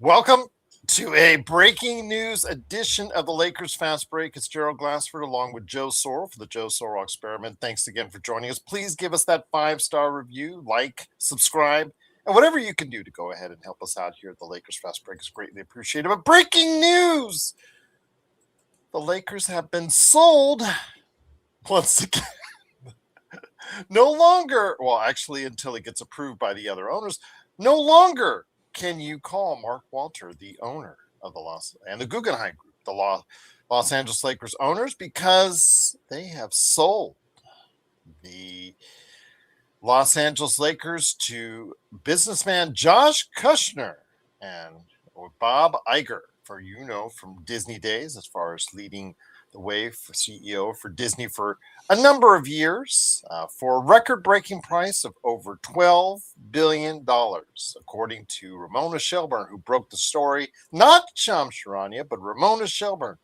Welcome to a breaking news edition of the Lakers Fast Break. It's Gerald Glassford along with Joe Sorrell for the Joe Sorrell Experiment. Thanks again for joining us. Please give us that 5-star review, like, subscribe, and whatever you can do to go ahead and help us out here at the Lakers Fast Break is greatly appreciated. But breaking news! The Lakers have been sold once again. No longer, well, actually, until it gets approved by the other owners, no longer can you call Mark Walter the owner of the Guggenheim Group, the Los Angeles Lakers owners, because they have sold the Los Angeles Lakers to businessman Josh Kushner and Bob Iger, from Disney days, as far as leading the way for CEO for Disney for a number of years, for a record-breaking price of over $12 billion, according to Ramona Shelburne, who broke the story. Not Shams Charania, but Ramona Shelburne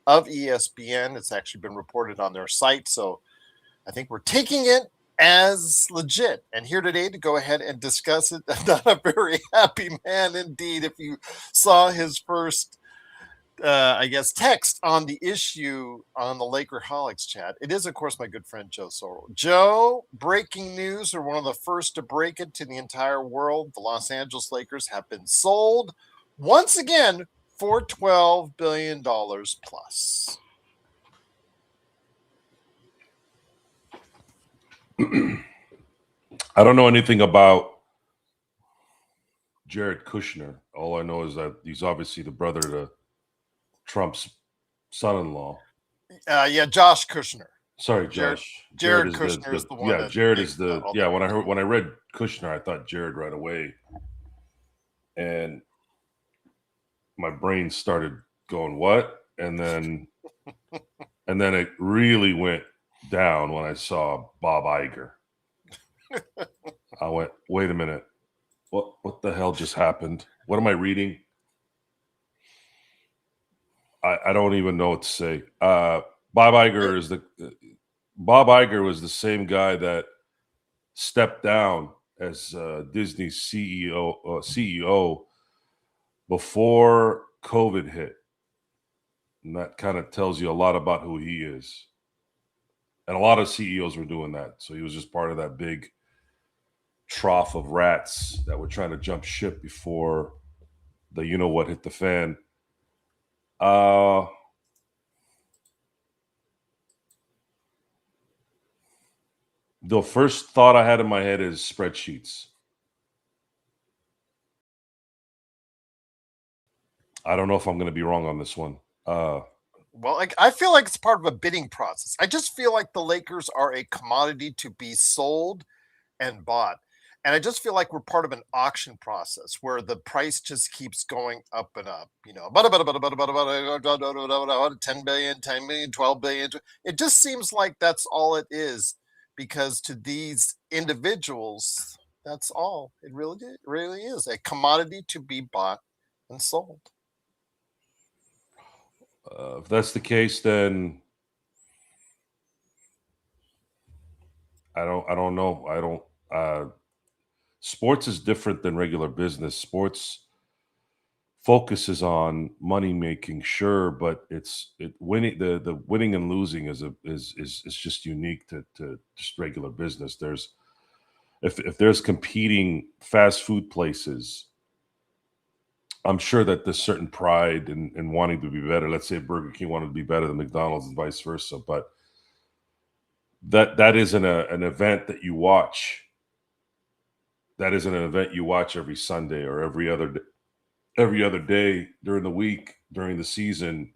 of ESPN. It's actually been reported on their site, so I think we're taking it as legit. And here today to go ahead and discuss it. Not a very happy man indeed. If you saw his first text on the issue on the Lakerholics chat. It is, of course, my good friend Joe Sorrell. Joe, breaking news, are one of the first to break it to the entire world. The Los Angeles Lakers have been sold once again for $12 billion plus. I don't know anything about Jared Kushner. All I know is that he's obviously the brother to Trump's son-in-law. Josh Kushner. Sorry, Josh. Jared Kushner is the one. Yeah, Jared is the. Yeah, when I read Kushner, I thought Jared right away, and my brain started going, "What?" And then it really went down when I saw Bob Iger. I went, "Wait a minute, what the hell just happened? What am I reading?" I don't even know what to say. Bob Iger was the same guy that stepped down as Disney's CEO before COVID hit, and that kind of tells you a lot about who he is. And a lot of CEOs were doing that, so he was just part of that big trough of rats that were trying to jump ship before the you-know-what hit the fan. The first thought I had in my head is spreadsheets. I don't know if I'm going to be wrong on this one. Well, I feel like it's part of a bidding process. I just feel like the Lakers are a commodity to be sold and bought. And I just feel like we're part of an auction process where the price just keeps going up and up, 10 billion, 10 million, 12 billion. It just seems like that's all it is, because to these individuals, that's all it really is, a commodity to be bought and sold. If that's the case, then I don't know. Sports is different than regular business. Sports focuses on money making, sure, but winning. The winning and losing is just unique to just regular business. If there's competing fast food places, I'm sure that there's certain pride in wanting to be better. Let's say Burger King wanted to be better than McDonald's and vice versa, but that isn't an event that you watch. That isn't an event you watch every Sunday or every other day during the week, during the season.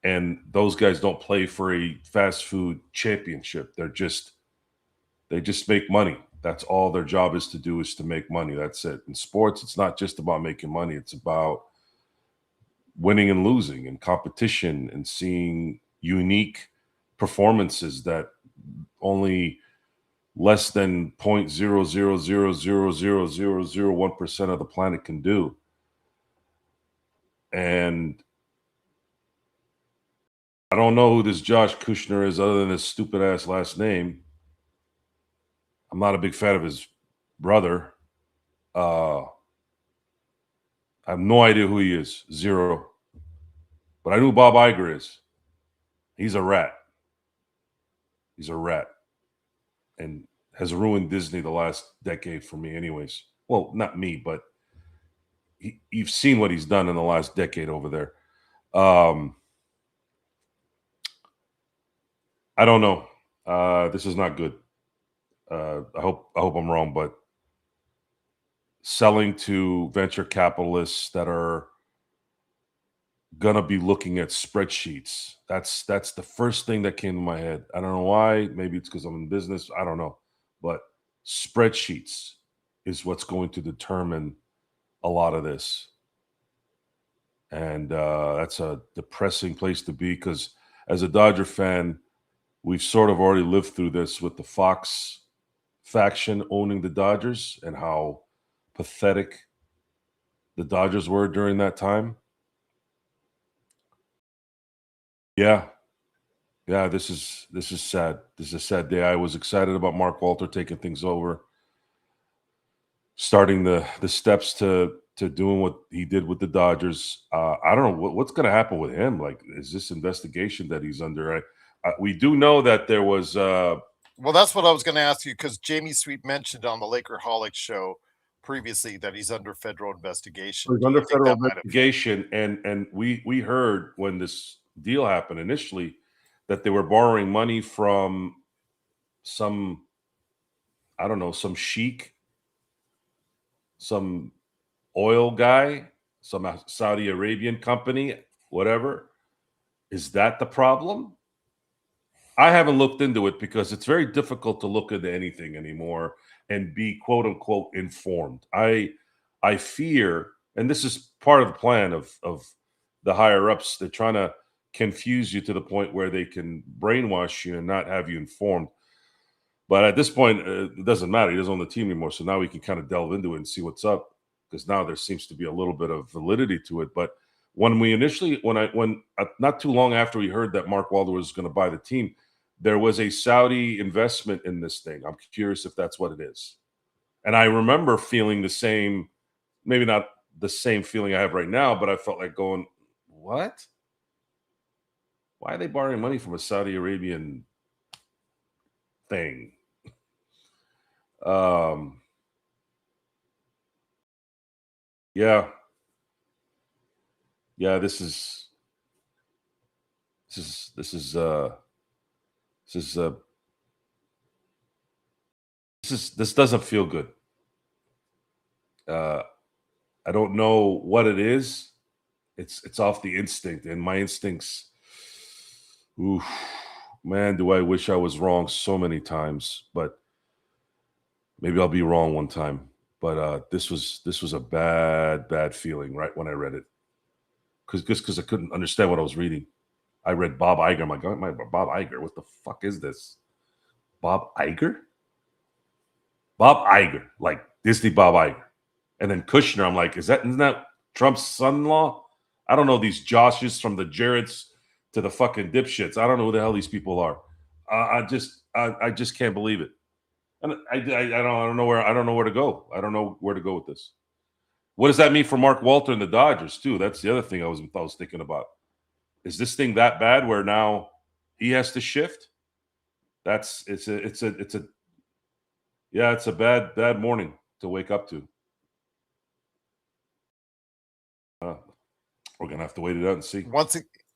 And those guys don't play for a fast food championship. They just make money. That's all their job is to do, is to make money. That's it. In sports, it's not just about making money. It's about winning and losing and competition and seeing unique performances that only less than 0.0000001% of the planet can do. And I don't know who this Josh Kushner is other than his stupid ass last name. I'm not a big fan of his brother. I have no idea who he is. Zero. But I knew Bob Iger is. He's a rat. He's a rat. And has ruined Disney the last decade for me, anyways. Well, not me, but you've seen what he's done in the last decade over there. I don't know. This is not good. I hope I'm wrong, but selling to venture capitalists that are gonna be looking at spreadsheets. That's the first thing that came to my head. I don't know why. Maybe it's because I'm in business. I don't know, but spreadsheets is what's going to determine a lot of this, and that's a depressing place to be because as a Dodger fan, we've sort of already lived through this with the Fox faction owning the Dodgers and how pathetic the Dodgers were during that time. Yeah. Yeah, this is sad. This is a sad day. I was excited about Mark Walter taking things over, starting the steps to doing what he did with the Dodgers. I don't know what's going to happen with him. Like, is this investigation that he's under? We do know that there was. Well, that's what I was going to ask you because Jamie Sweet mentioned on the Lakerholics show previously that he's under federal investigation. He's under federal investigation, and we heard when this deal happened initially that they were borrowing money from some, I don't know, some sheik, some oil guy, some Saudi Arabian company, whatever. Is that the problem? I haven't looked into it because it's very difficult to look into anything anymore and be quote unquote informed. I fear, and this is part of the plan of the higher ups, they're trying to confuse you to the point where they can brainwash you and not have you informed. But at this point, it doesn't matter. He doesn't own the team anymore. So now we can kind of delve into it and see what's up because now there seems to be a little bit of validity to it. But when we initially, when not too long after we heard that Mark Walter was going to buy the team, there was a Saudi investment in this thing. I'm curious if that's what it is. And I remember feeling the same, maybe not the same feeling I have right now, but I felt like going, what? Why are they borrowing money from a Saudi Arabian thing? Yeah. Yeah, this doesn't feel good. I don't know what it is. It's off the instinct, and my instincts, oof, man, do I wish I was wrong so many times, but maybe I'll be wrong one time. But this was a bad feeling right when I read it, because I couldn't understand what I was reading. I read Bob Iger. I'm like, oh, Bob Iger. What the fuck is this? Bob Iger? Bob Iger, like Disney Bob Iger. And then Kushner, I'm like, isn't that Trump's son-in-law? I don't know these Joshes from the Geralds to the fucking dipshits. I don't know who the hell these people are. I just can't believe it. And I don't know where to go. I don't know where to go with this. What does that mean for Mark Walter and the Dodgers too? That's the other thing I was thinking about. Is this thing that bad where now he has to shift? It's a bad morning to wake up to. We're gonna have to wait it out and see.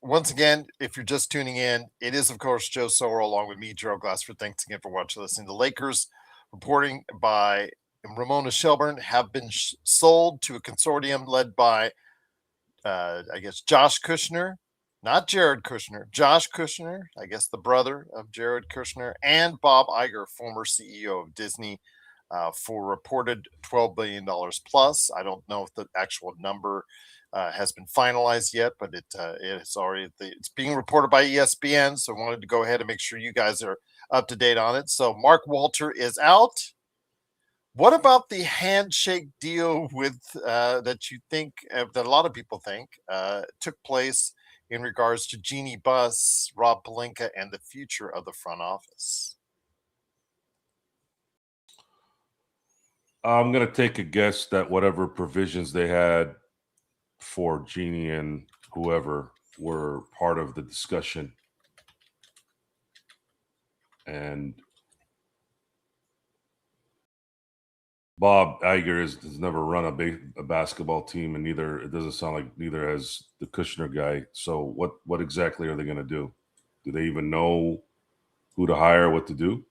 Once again, if you're just tuning in, it is of course Joe Sorrell along with me, Gerald Glassford. Thanks again for watching, listening. The Lakers, reporting by Ramona Shelburne, have been sold to a consortium led by, I guess, Josh Kushner, not Jared Kushner, Josh Kushner, I guess the brother of Jared Kushner, and Bob Iger, former CEO of Disney, for reported $12 billion plus. I don't know if the actual number has been finalized yet, but it's being reported by ESPN. So I wanted to go ahead and make sure you guys are up to date on it. So Mark Walter is out. What about the handshake deal with that you think that a lot of people think took place in regards to Jeannie Buss, Rob Pelinka, and the future of the front office? I'm going to take a guess that whatever provisions they had before Jeannie and whoever were part of the discussion. And Bob Iger has never run a basketball team, and it doesn't sound like neither has the Kushner guy. So what exactly are they going to do? Do they even know who to hire, what to do?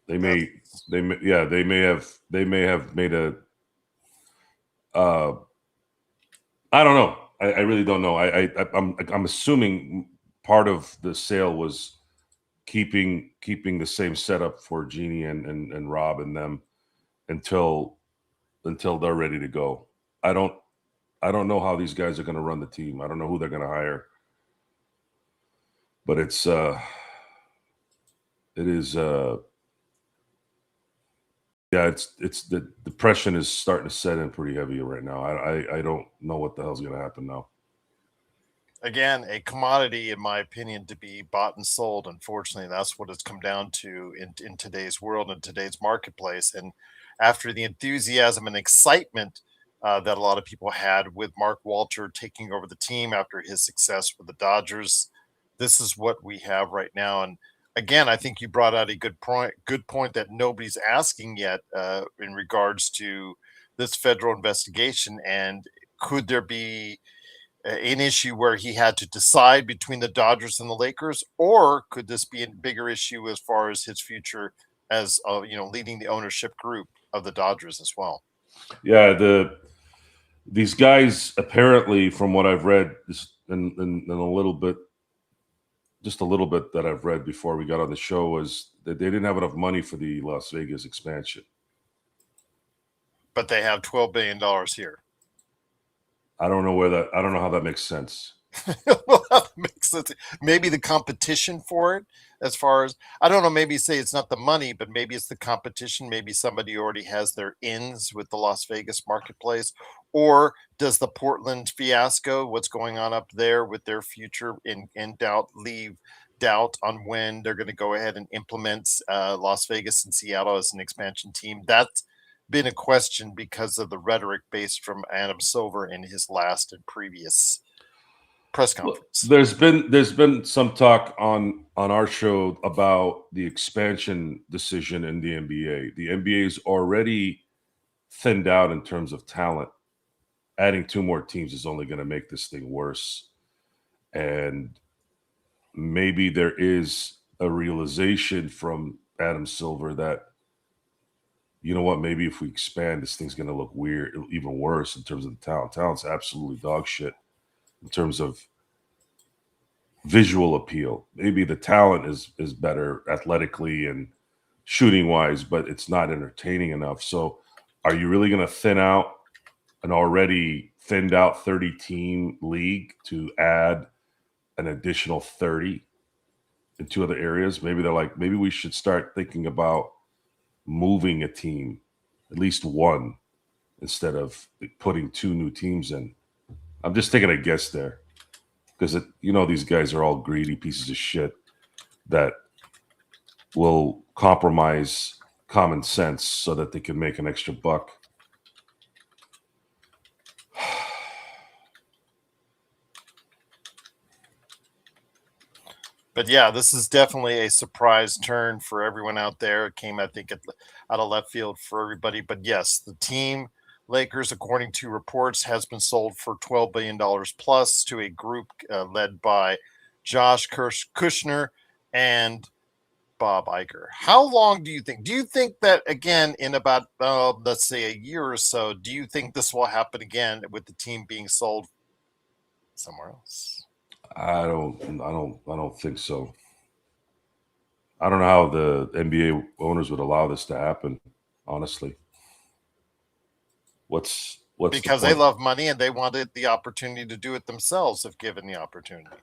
They may have made a. I don't know. I really don't know. I'm assuming part of the sale was keeping the same setup for Jeannie and Rob and them until they're ready to go. I don't know how these guys are going to run the team. I don't know who they're going to hire, but it is yeah, it's the depression is starting to set in pretty heavy right now. I don't know what the hell's going to happen now. Again, a commodity, in my opinion, to be bought and sold. Unfortunately, that's what it's come down to in today's world and today's marketplace. And after the enthusiasm and excitement that a lot of people had with Mark Walter taking over the team after his success with the Dodgers, this is what we have right now. And again, I think you brought out a good point that nobody's asking yet in regards to this federal investigation. And could there be an issue where he had to decide between the Dodgers and the Lakers, or could this be a bigger issue as far as his future as leading the ownership group of the Dodgers as well? Yeah, these guys apparently, from what I've read, and a little bit, just a little bit that I've read before we got on the show, was that they didn't have enough money for the Las Vegas expansion. But they have $12 billion here. I don't know how that makes sense. Well, that makes sense. Maybe the competition for it, as far as, I don't know, maybe say it's not the money, but maybe it's the competition. Maybe somebody already has their ins with the Las Vegas marketplace. Or does the Portland fiasco, what's going on up there with their future in doubt, leave doubt on when they're going to go ahead and implement Las Vegas and Seattle as an expansion team? That's been a question because of the rhetoric based from Adam Silver in his last and previous press conference. Well, there's been some talk on our show about the expansion decision in the NBA. The NBA's already thinned out in terms of talent. Adding 2 more teams is only going to make this thing worse. And maybe there is a realization from Adam Silver that, you know what, maybe if we expand, this thing's going to look weird, even worse in terms of the talent. Talent's absolutely dog shit in terms of visual appeal. Maybe the talent is better athletically and shooting wise, but it's not entertaining enough. So are you really going to thin out an already thinned out 30 team league to add an additional 30 in 2 other areas? Maybe they're like, maybe we should start thinking about moving a team, at least one, instead of putting 2 new teams in. I'm just taking a guess there, because these guys are all greedy pieces of shit that will compromise common sense so that they can make an extra buck. But yeah, this is definitely a surprise turn for everyone out there. It came, I think, out of left field for everybody. But yes, the team, Lakers, according to reports, has been sold for $12 billion plus to a group led by Josh Kushner and Bob Iger. How long do you think? Do you think that, again, in about, let's say, a year or so, do you think this will happen again with the team being sold somewhere else? I don't think so. I don't know how the NBA owners would allow this to happen, honestly. What's because they love money and they wanted the opportunity to do it themselves if given the opportunity.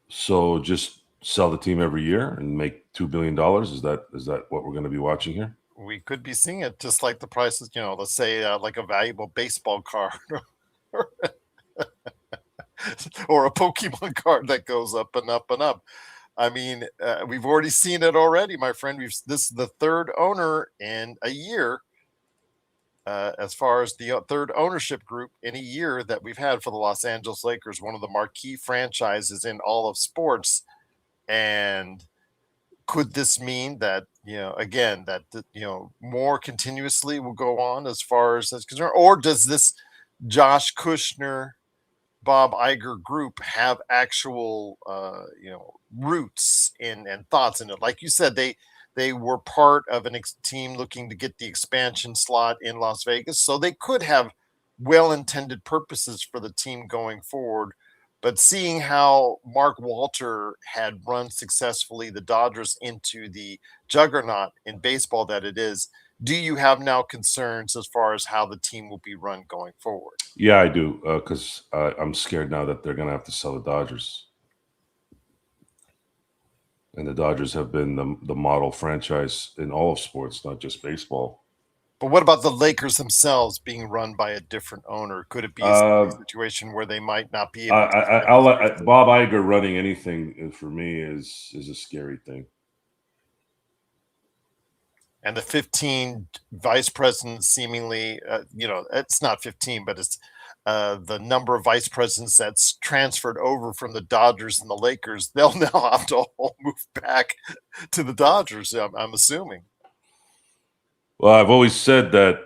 So just sell the team every year and make $2 billion? Is that what we're going to be watching here? We could be seeing it, just like the prices, let's say like a valuable baseball card or a Pokemon card that goes up and up and up. I mean, we've already seen it already, my friend. This is the third owner in a year, as far as the third ownership group in a year that we've had for the Los Angeles Lakers, one of the marquee franchises in all of sports. And could this mean that, again, that more continuously will go on as far as that's concerned, or does this Josh Kushner, Bob Iger group have actual roots and thoughts in it? Like you said, they were part of an team looking to get the expansion slot in Las Vegas, so they could have well-intended purposes for the team going forward. But seeing how Mark Walter had run successfully the Dodgers into the juggernaut in baseball that it is, do you have now concerns as far as how the team will be run going forward? Yeah, I do, because I'm scared now that they're going to have to sell the Dodgers. And the Dodgers have been the model franchise in all of sports, not just baseball. But what about the Lakers themselves being run by a different owner? Could it be a situation where they might not be able to? Bob Iger running anything for me is a scary thing. And the 15 vice presidents seemingly, it's not 15, but it's the number of vice presidents that's transferred over from the Dodgers and the Lakers. They'll now have to all move back to the Dodgers, I'm assuming. Well, I've always said that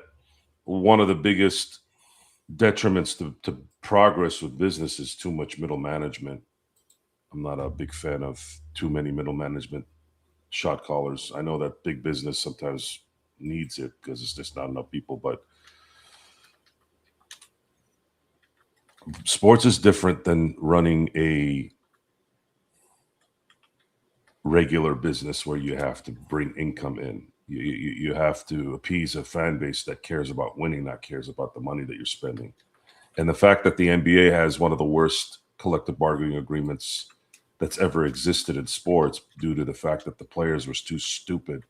one of the biggest detriments to progress with business is too much middle management. I'm not a big fan of too many middle management shot callers. I know that big business sometimes needs it because it's just not enough people, but sports is different than running a regular business where you have to bring income in. You have to appease a fan base that cares about winning, not cares about the money that you're spending. And the fact that the NBA has one of the worst collective bargaining agreements that's ever existed in sports, due to the fact that the players were too stupid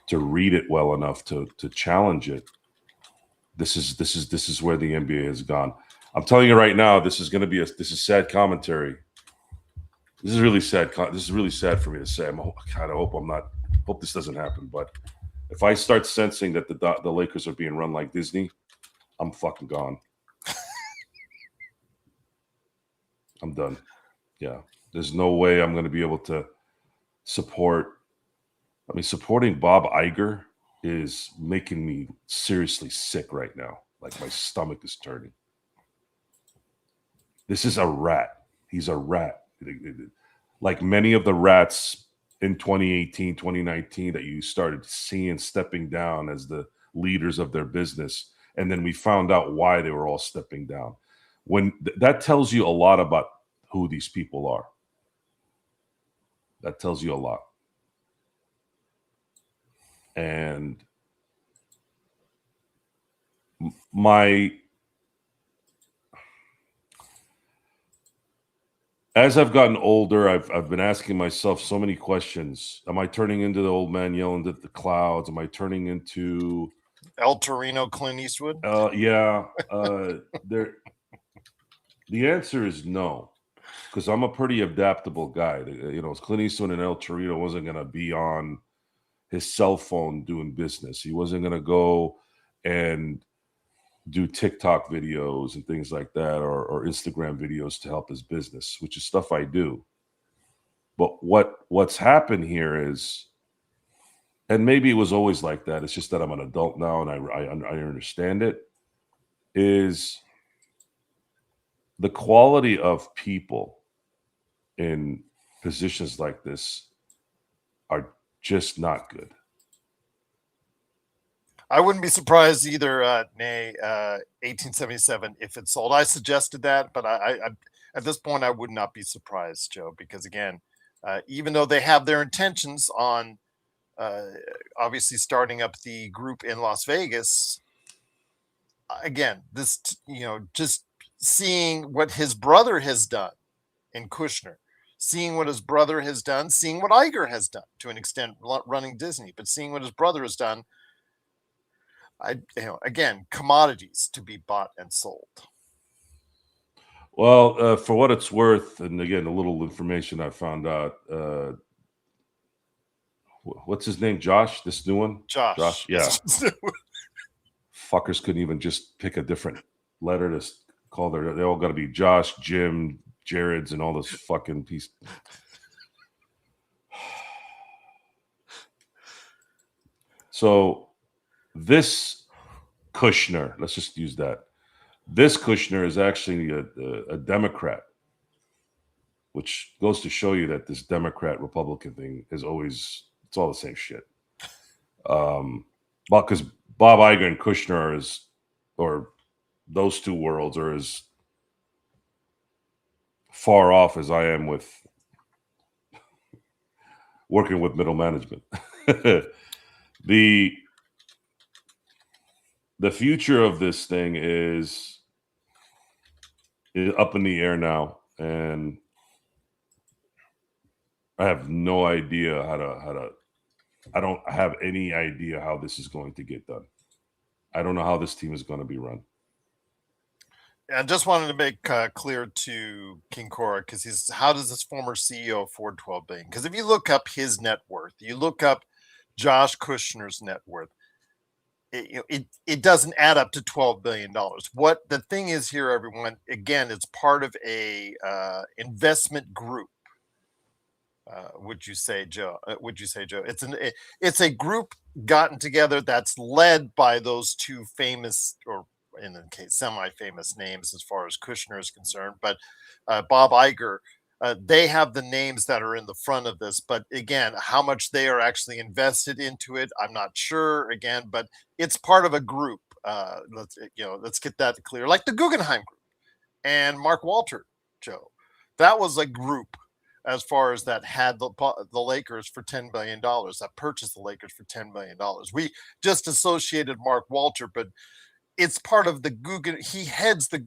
to read it well enough to challenge it. This is where the NBA has gone. I'm telling you right now, this is going to be this is sad commentary. This is really sad. This is really sad for me to say. I hope this doesn't happen. But if I start sensing that the Lakers are being run like Disney, I'm fucking gone. I'm done. Yeah. There's no way I'm going to be able to support. I mean, supporting Bob Iger is making me seriously sick right now. Like my stomach is turning. This is a rat. He's a rat. Like many of the rats in 2018, 2019 that you started seeing stepping down as the leaders of their business. And then we found out why they were all stepping down. When that tells you a lot about who these people are. That tells you a lot. And as I've gotten older, I've been asking myself so many questions. Am I turning into the old man yelling at the clouds? Am I turning into El Torino, Clint Eastwood? Yeah. The answer is no, because I'm a pretty adaptable guy. Clint Eastwood and El Torino wasn't going to be on his cell phone doing business. He wasn't going to go and do TikTok videos and things like that, or Instagram videos to help his business, which is stuff I do. But what's happened here is, and maybe it was always like that, it's just that I'm an adult now and I understand it, is the quality of people in positions like this are just not good. I wouldn't be surprised either, 1877, if it sold. I suggested that, but I at this point, I would not be surprised, Joe, because again, even though they have their intentions on obviously starting up the group in Las Vegas, again, this, just seeing what his brother has done in Kushner, seeing what his brother has done, seeing what Iger has done to an extent running Disney, but seeing what his brother has done, again, commodities to be bought and sold. Well, for what it's worth, and again, a little information I found out. What's his name? Josh, this new one? Josh, Josh. yeah. Fuckers couldn't even just pick a different letter to call they all got to be Josh, Jim, Jared's, and all this fucking piece. So this Kushner, let's just use that. This Kushner is actually a Democrat, which goes to show you that this Democrat Republican thing is always, it's all the same shit. But because Bob Iger and Kushner or those two worlds are as far off as I am with working with middle management. the future of this thing is up in the air now, and I have no idea how to. I don't have any idea how this is going to get done. I don't know how this team is going to be run. I just wanted to make clear to King Cora, because how does this former CEO afford 12 billion? Because if you look up his net worth, you look up Josh Kushner's net worth, it doesn't add up to $12 billion. What the thing is here, everyone, again, it's part of a investment group. Would you say, Joe? It's a group gotten together that's led by those two famous, or in the case, semi-famous names as far as Kushner is concerned, but Bob Iger. They have the names that are in the front of this, but again, how much they are actually invested into it, I'm not sure. Again, but it's part of a group. Let's get that clear. Like the Guggenheim Group and Mark Walter, Joe, that was a group as far as that had the Lakers for $10 billion, that purchased the Lakers for $10 billion. We just associated Mark Walter, but it's part of the he heads the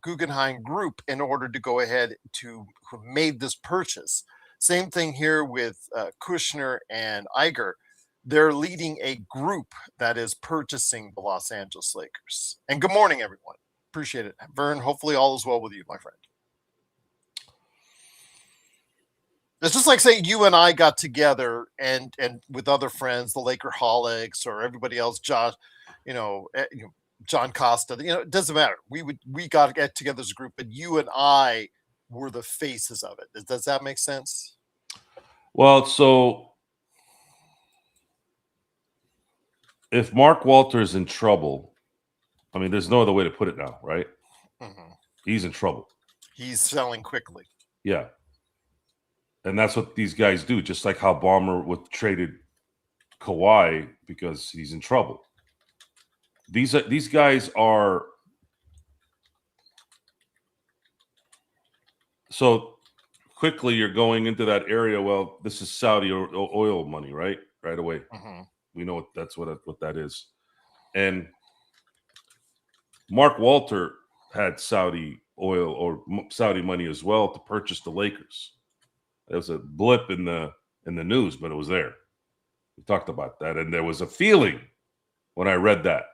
Guggenheim Group in order to go ahead to who made this purchase. Same thing here with Kushner and Iger. They're leading a group that is purchasing the Los Angeles Lakers. And good morning, everyone. Appreciate it. Vern, hopefully all is well with you, my friend. It's just like saying you and I got together and with other friends, the Lakerholics or everybody else, Josh, John Costa, it doesn't matter. We got to get together as a group, but you and I were the faces of it. Does that make sense? Well, so if Mark Walter's in trouble, I mean, there's no other way to put it now, right? Mm-hmm. He's in trouble. He's selling quickly. Yeah. And that's what these guys do, just like how Ballmer traded Kawhi because he's in trouble. These guys are so quickly. You're going into that area. Well, this is Saudi oil money, right? Right away. Mm-hmm. We know what that is. And Mark Walter had Saudi oil or Saudi money as well to purchase the Lakers. There was a blip in the news, but it was there. We talked about that, and there was a feeling when I read that.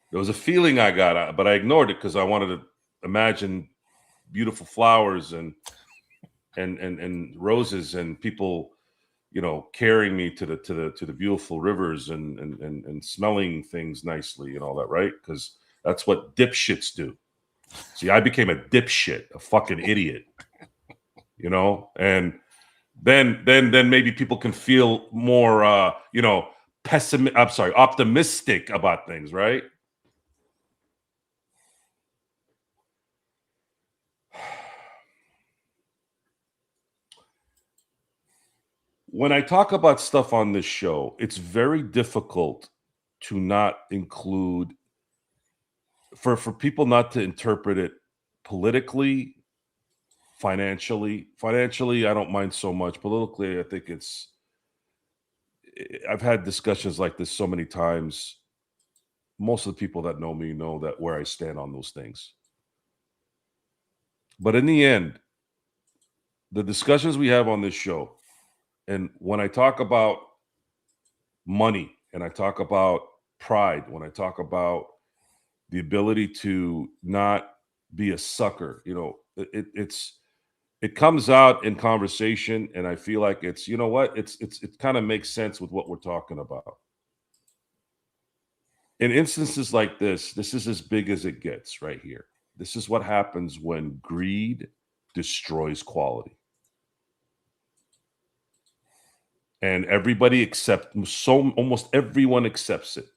There was a feeling I got, but I ignored it because I wanted to imagine beautiful flowers and roses and people, carrying me to the beautiful rivers and smelling things nicely and all that, right? Because that's what dipshits do. See, I became a dipshit, a fucking idiot. And then maybe people can feel more, optimistic about things, right? When I talk about stuff on this show, it's very difficult to not include, for people not to interpret it politically. Financially, I don't mind so much. Politically, I think I've had discussions like this so many times. Most of the people that know me know that where I stand on those things. But in the end, the discussions we have on this show, and when I talk about money and I talk about pride, when I talk about the ability to not be a sucker. You know, it comes out in conversation, and I feel like it's, you know what, it kind of makes sense with what we're talking about. In instances like this is as big as it gets right here. This is what happens when greed destroys quality. And everybody almost everyone accepts it.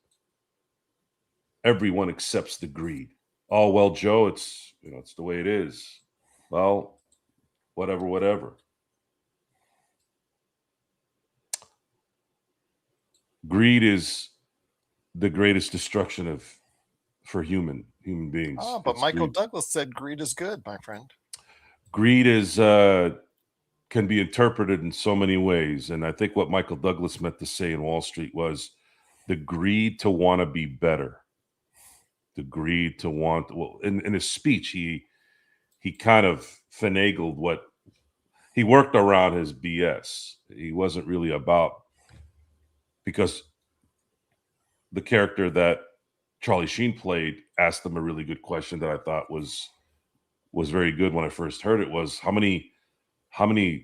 Everyone accepts the greed. Oh, well, Joe, it's, you know, it's the way it is. Well, whatever. Greed is the greatest destruction for human beings. Oh, but It's Michael greed. Douglas said greed is good, my friend. Greed is can be interpreted in so many ways, and I think what Michael Douglas meant to say in Wall Street was the greed to want to be better, the greed to want. Well, in his speech, he kind of finagled what he worked around his BS. He wasn't really about, because the character that Charlie Sheen played asked him a really good question that I thought was very good when I first heard it. Was how many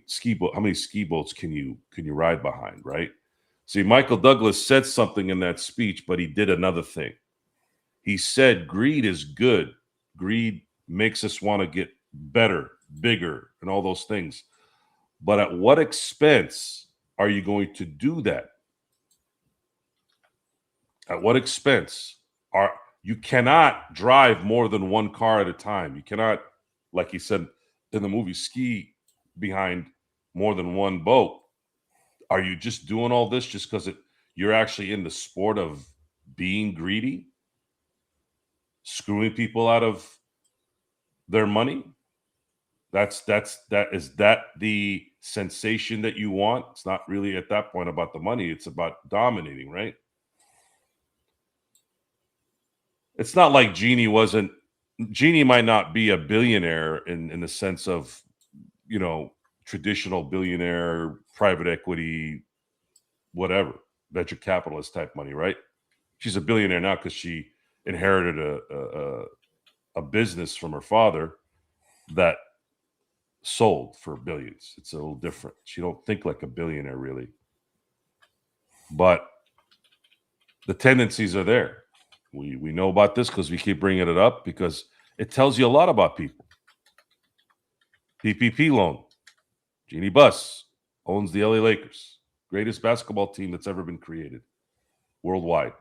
ski boats can you ride behind, right? See, Michael Douglas said something in that speech, but he did another thing. He said greed is good. Greed makes us want to get better, bigger, and all those things. But at what expense are you going to do that? At what expense? You cannot drive more than one car at a time. You cannot, like he said in the movie, ski behind more than one boat. Are you just doing all this just because you're actually in the sport of being greedy, screwing people out of their money? Is that the sensation that you want? It's not really at that point about the money. It's about dominating, right? It's not like Jeannie might not be a billionaire in the sense of, you know, traditional billionaire, private equity, whatever, venture capitalist type money, right? She's a billionaire now because she inherited a business from her father that sold for billions. It's a little different. She don't think like a billionaire really, but the tendencies are there. We know about this because we keep bringing it up because it tells you a lot about people. PPP loan. Jeannie Buss owns the LA Lakers, greatest basketball team that's ever been created worldwide.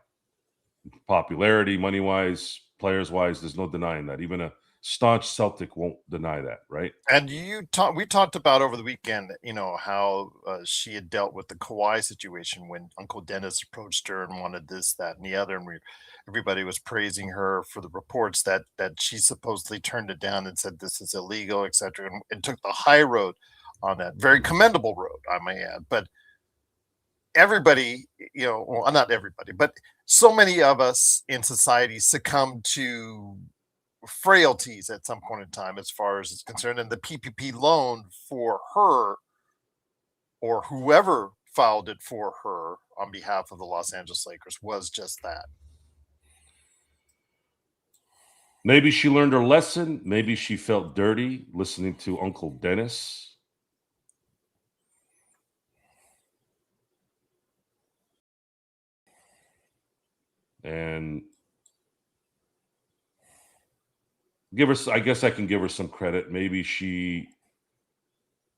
Popularity, money wise, players wise, there's no denying that. Even a staunch Celtic won't deny that, right? And we talked about over the weekend, you know, how she had dealt with the Kawhi situation when Uncle Dennis approached her and wanted this, that, and the other, and everybody was praising her for the reports that she supposedly turned it down and said this is illegal, etc., and took the high road on that very commendable road, I may add. But everybody, you know, well, not everybody, but so many of us in society succumb to frailties at some point in time as far as it's concerned, and the PPP loan for her or whoever filed it for her on behalf of the Los Angeles Lakers was just that. Maybe she learned her lesson. Maybe she felt dirty listening to Uncle Dennis. And I guess I can give her some credit. Maybe she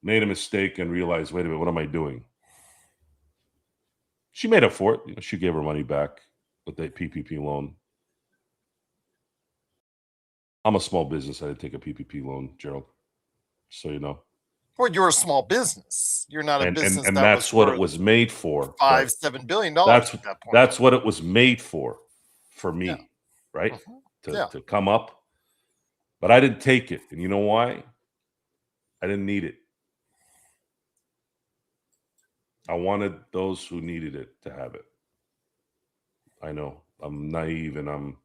made a mistake and realized, wait a minute, what am I doing? She made up for it. You know, she gave her money back with that PPP loan. I'm a small business. I didn't take a PPP loan, Gerald. So you know. Well, you're a small business. You're not a business And that was that's what it worth was made for. $5-7 billion at that point. That's what it was made for me, Yeah. right? Mm-hmm. To come up. But I didn't take it. And you know why? I didn't need it. I wanted those who needed it to have it. I know. I'm naive and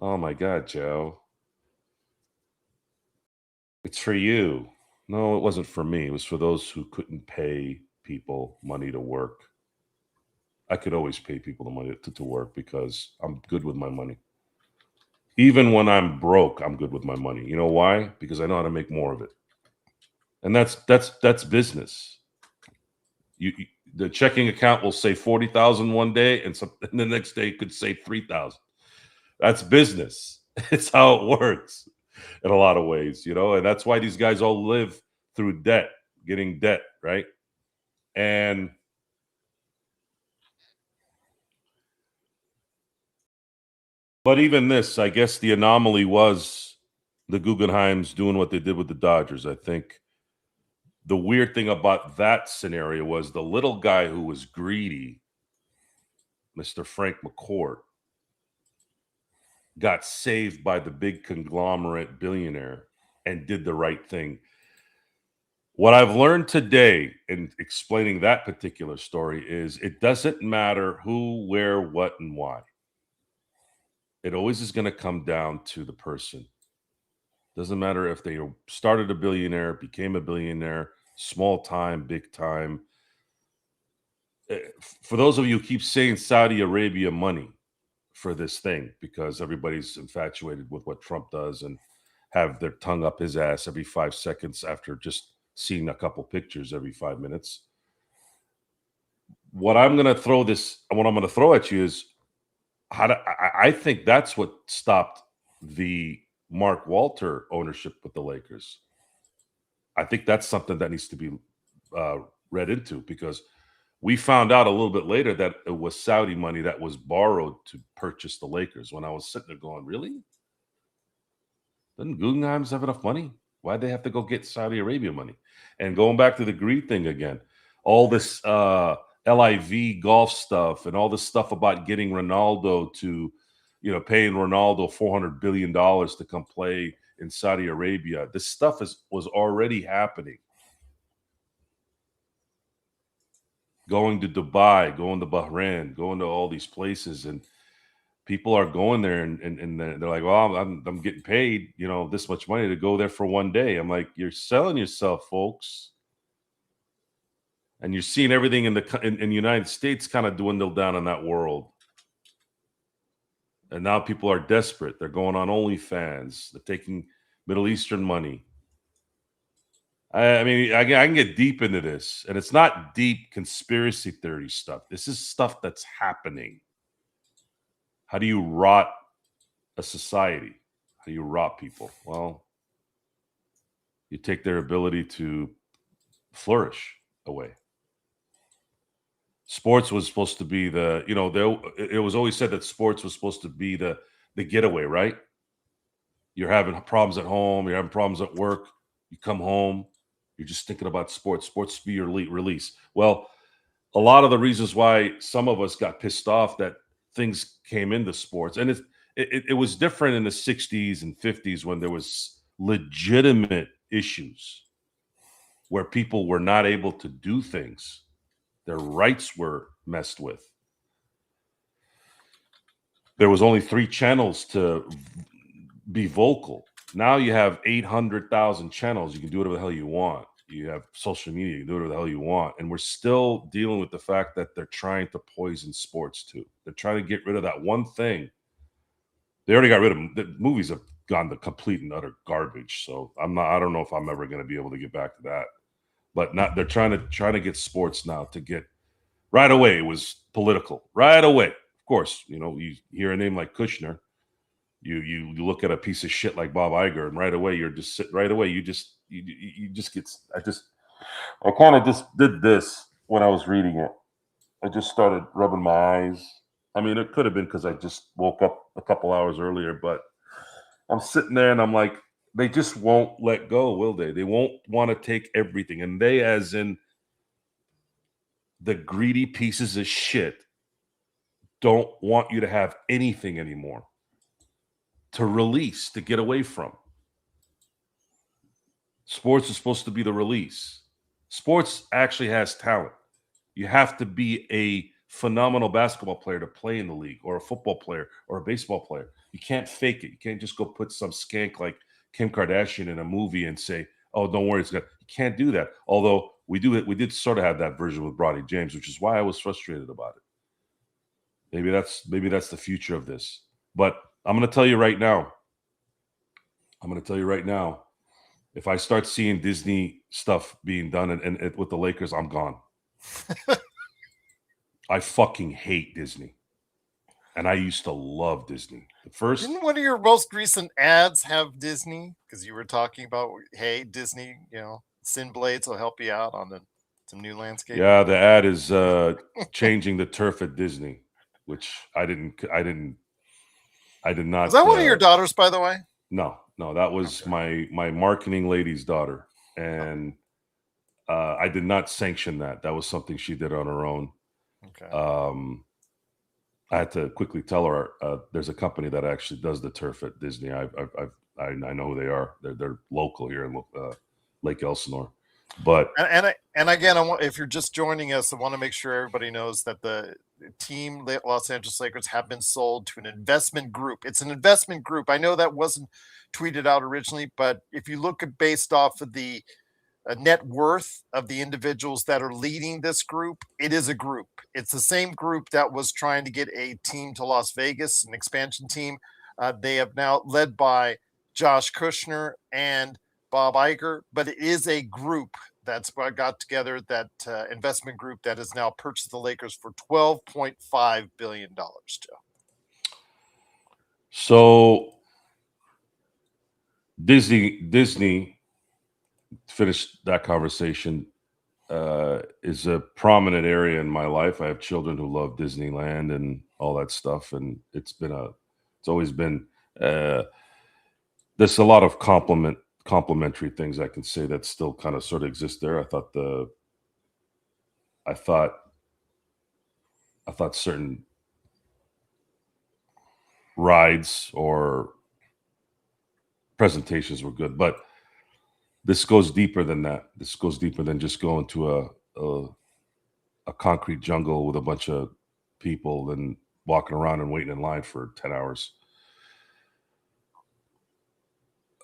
oh my God, Joe. It's for you. No, it wasn't for me. It was for those who couldn't pay people money to work. I could always pay people the money to work because I'm good with my money. Even when I'm broke, I'm good with my money. You know why? Because I know how to make more of it. And that's business. The checking account will say 40,000 one day, and the next day it could say 3,000. That's business. It's how it works in a lot of ways, and that's why these guys all live through debt, getting debt, right? And but even this, I guess the anomaly was the Guggenheims doing what they did with the Dodgers. I think the weird thing about that scenario was the little guy who was greedy, Mr. Frank McCourt, got saved by the big conglomerate billionaire and did the right thing. What I've learned today in explaining that particular story is it doesn't matter who, where, what, and why. It always is going to come down to the person. Doesn't matter if they started a billionaire, became a billionaire, small time, big time. For those of you who keep saying Saudi Arabia money for this thing because everybody's infatuated with what Trump does and have their tongue up his ass every 5 seconds after just seeing a couple pictures every 5 minutes. What I'm going to throw at you is I think that's what stopped the Mark Walter ownership with the Lakers. I think that's something that needs to be read into because we found out a little bit later that it was Saudi money that was borrowed to purchase the Lakers. When I was sitting there going, really? Doesn't Guggenheim's have enough money? Why'd they have to go get Saudi Arabia money? And going back to the greed thing again, all this LIV golf stuff and all this stuff about getting Ronaldo to, paying Ronaldo $400 billion to come play in Saudi Arabia. This stuff was already happening. Going to Dubai, going to Bahrain, going to all these places, and people are going there and they're like, well, I'm getting paid, this much money to go there for one day. I'm like, you're selling yourself, folks. And you're seeing everything in the United States kind of dwindle down in that world. And now people are desperate. They're going on OnlyFans. They're taking Middle Eastern money. I mean, I can get deep into this, and it's not deep conspiracy theory stuff. This is stuff that's happening. How do you rot a society? How do you rot people? Well, you take their ability to flourish away. Sports was supposed to be it was always said that sports was supposed to be the getaway, right? You're having problems at home, you're having problems at work, you come home, you're just thinking about sports. Sports be your release. Well, a lot of the reasons why some of us got pissed off that things came into sports, and it was different in the 60s and 50s when there was legitimate issues where people were not able to do things. Their rights were messed with. There was only 3 channels to be vocal. Now you have 800,000 channels. You can do whatever the hell you want. You have social media. You can do whatever the hell you want. And we're still dealing with the fact that they're trying to poison sports too. They're trying to get rid of that one thing. They already got rid of them. The movies have gone to complete and utter garbage. So I don't know if I'm ever going to be able to get back to that. But they're trying to get sports now to get right away. It was political right away. Of course, you hear a name like Kushner, you look at a piece of shit like Bob Iger, and right away you just get. I kind of just did this when I was reading it. I just started rubbing my eyes. I mean, it could have been because I just woke up a couple hours earlier, but I'm sitting there and I'm like, they just won't let go, will they? They won't want to take everything. And they, as in the greedy pieces of shit, don't want you to have anything anymore to release, to get away from. Sports is supposed to be the release. Sports actually has talent. You have to be a phenomenal basketball player to play in the league, or a football player, or a baseball player. You can't fake it. You can't just go put some skank like Kim Kardashian in a movie and say, "Oh, don't worry, it's good." You can't do that. Although we did sort of have that version with Bronny James, which is why I was frustrated about it. Maybe that's the future of this. But I'm going to tell you right now. If I start seeing Disney stuff being done and with the Lakers, I'm gone. I fucking hate Disney. And I used to love Disney. Didn't one of your most recent ads have Disney? Because you were talking about, hey, Disney, Sin Blades will help you out on some new landscape. Yeah, the ad is changing the turf at Disney, which I did not. Was that one of your daughters, by the way? No, that was okay. my marketing lady's daughter, and I did not sanction that. That was something she did on her own. Okay. I had to quickly tell her there's a company that actually does the turf at Disney. I know who they are. They're local here in Lake Elsinore. But and again, if you're just joining us, I want to make sure everybody knows that the team Los Angeles Lakers have been sold to an investment group. It's an investment group. I know that wasn't tweeted out originally, but if you look at based off of the net worth of the individuals that are leading this group, it is a group. It's the same group that was trying to get a team to Las Vegas, an expansion team. They have now led by Josh Kushner and Bob Iger, but it is a group that's what got together, that investment group that has now purchased the Lakers for $12.5 billion. So Disney, finish that conversation, is a prominent area in my life. I have children who love Disneyland and all that stuff, and it's always been there's a lot of complementary things I can say that still kind of sort of exist there. I thought certain rides or presentations were good, but this goes deeper than that. This goes deeper than just going to a concrete jungle with a bunch of people and walking around and waiting in line for 10 hours.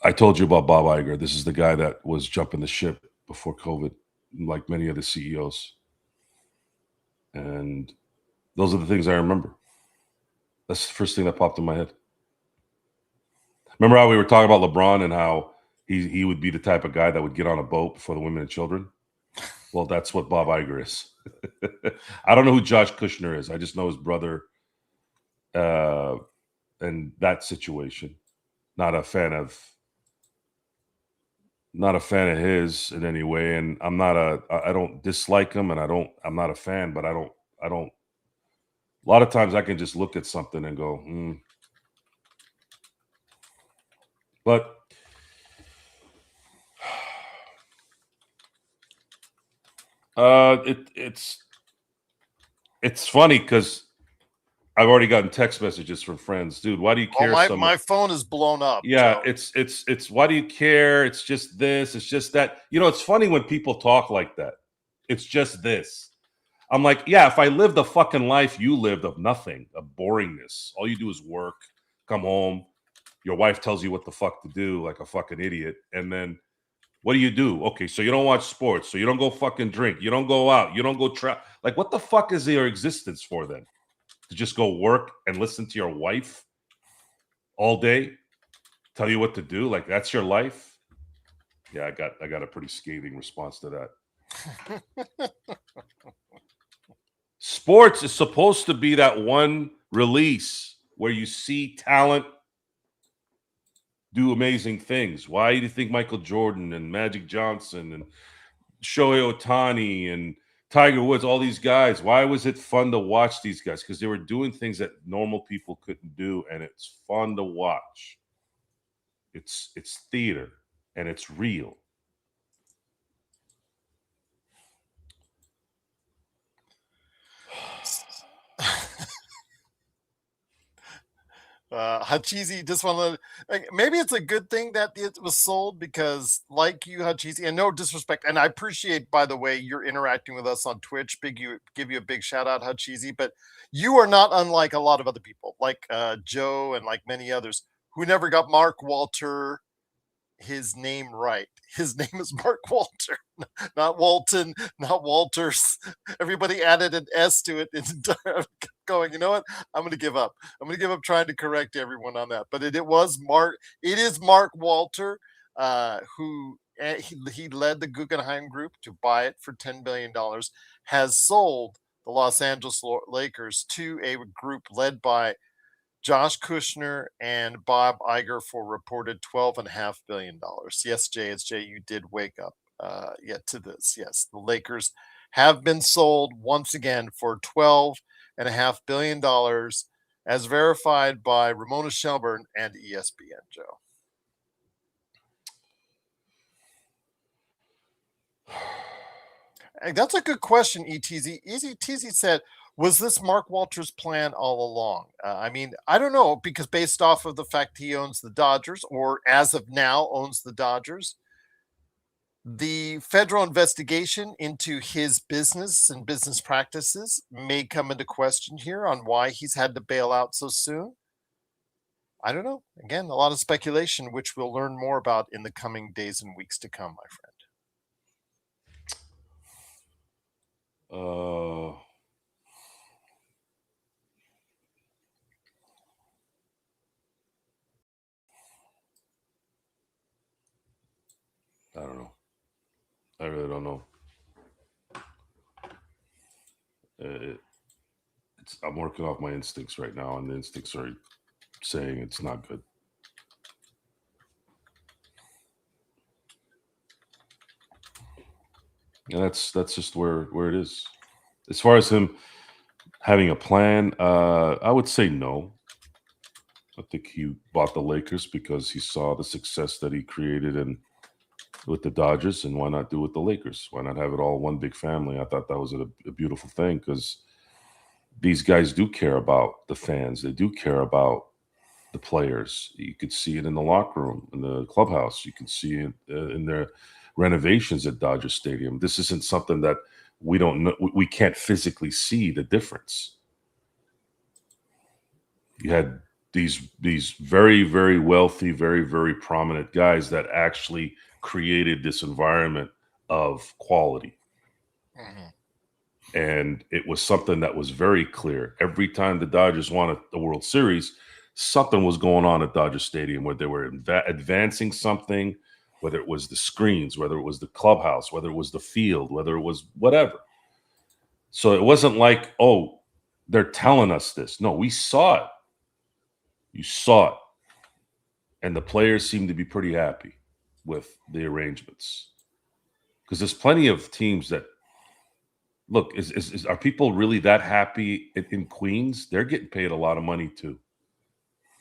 I told you about Bob Iger. This is the guy that was jumping the ship before COVID, like many of the CEOs. And those are the things I remember. That's the first thing that popped in my head. Remember how we were talking about LeBron and how he would be the type of guy that would get on a boat before the women and children? Well, that's what Bob Iger is. I don't know who Josh Kushner is. I just know his brother and that situation. Not a fan of his in any way. And I don't dislike him, and I'm not a fan, but I don't, a lot of times I can just look at something and go, But it's funny because I've already gotten text messages from friends. Dude, why do you care? My phone is blown up. Yeah, Joe. it's why do you care? It's just this, it's just that. It's funny when people talk like that. It's just this. I'm like, yeah, if I lived the fucking life you lived of nothing, of boringness, all you do is work, come home, your wife tells you what the fuck to do like a fucking idiot, and then what do? Okay, so you don't watch sports, so you don't go fucking drink, you don't go out, you don't go travel. Like, what the fuck is your existence for then? To just go work and listen to your wife all day, tell you what to do? Like, that's your life? Yeah, I got a pretty scathing response to that. Sports is supposed to be that one release where you see talent do amazing things. Why do you think Michael Jordan and Magic Johnson and Shohei Ohtani and Tiger Woods, all these guys, why was it fun to watch these guys? Because they were doing things that normal people couldn't do, and it's fun to watch. It's theater, and it's real. Hachizi just want to, maybe it's a good thing that it was sold, because like you, Hachizi, and no disrespect, and I appreciate, by the way, you're interacting with us on Twitch. Give you a big shout out, Hachizi, but you are not unlike a lot of other people, like Joe and like many others who never got Mark Walter his name right. His name is Mark Walter, not Walton, not Walters. Everybody added an S to it. going, you know what? I'm going to give up. I'm going to give up trying to correct everyone on that. But it was Mark. It is Mark Walter, who he led the Guggenheim Group to buy it for $10 billion, has sold the Los Angeles Lakers to a group led by Josh Kushner and Bob Iger for reported $12.5 billion. Yes, JSJ, you did wake up yet to this. Yes, the Lakers have been sold once again for $12.5 billion, as verified by Ramona Shelburne and ESPN, Joe. Hey, that's a good question, ETZ. ETZ said, was this Mark Walters' plan all along? I mean, I don't know, because based off of the fact he owns the Dodgers, or as of now owns the Dodgers, the federal investigation into his business and business practices may come into question here on why he's had to bail out so soon. I don't know. Again, a lot of speculation, which we'll learn more about in the coming days and weeks to come, my friend. I don't know. I really don't know. I'm working off my instincts right now, and the instincts are saying it's not good. And that's just where it is. As far as him having a plan, I would say no. I think he bought the Lakers because he saw the success that he created with the Dodgers, and why not do it with the Lakers? Why not have it all one big family? I thought that was a beautiful thing, because these guys do care about the fans. They do care about the players. You could see it in the locker room, in the clubhouse. You can see it in their renovations at Dodger Stadium. This isn't something that we don't know. We can't physically see the difference. You had these very, very wealthy, very, very prominent guys that actually created this environment of quality. And it was something that was very clear. Every time the Dodgers won the World Series, something was going on at Dodger Stadium, where they were advancing something, whether it was the screens, whether it was the clubhouse, whether it was the field, whether it was whatever. So it wasn't like, oh, they're telling us this. No, we saw it. You saw it. And the players seemed to be pretty happy with the arrangements. Because there's plenty of teams that, look, are people really that happy in Queens? They're getting paid a lot of money too.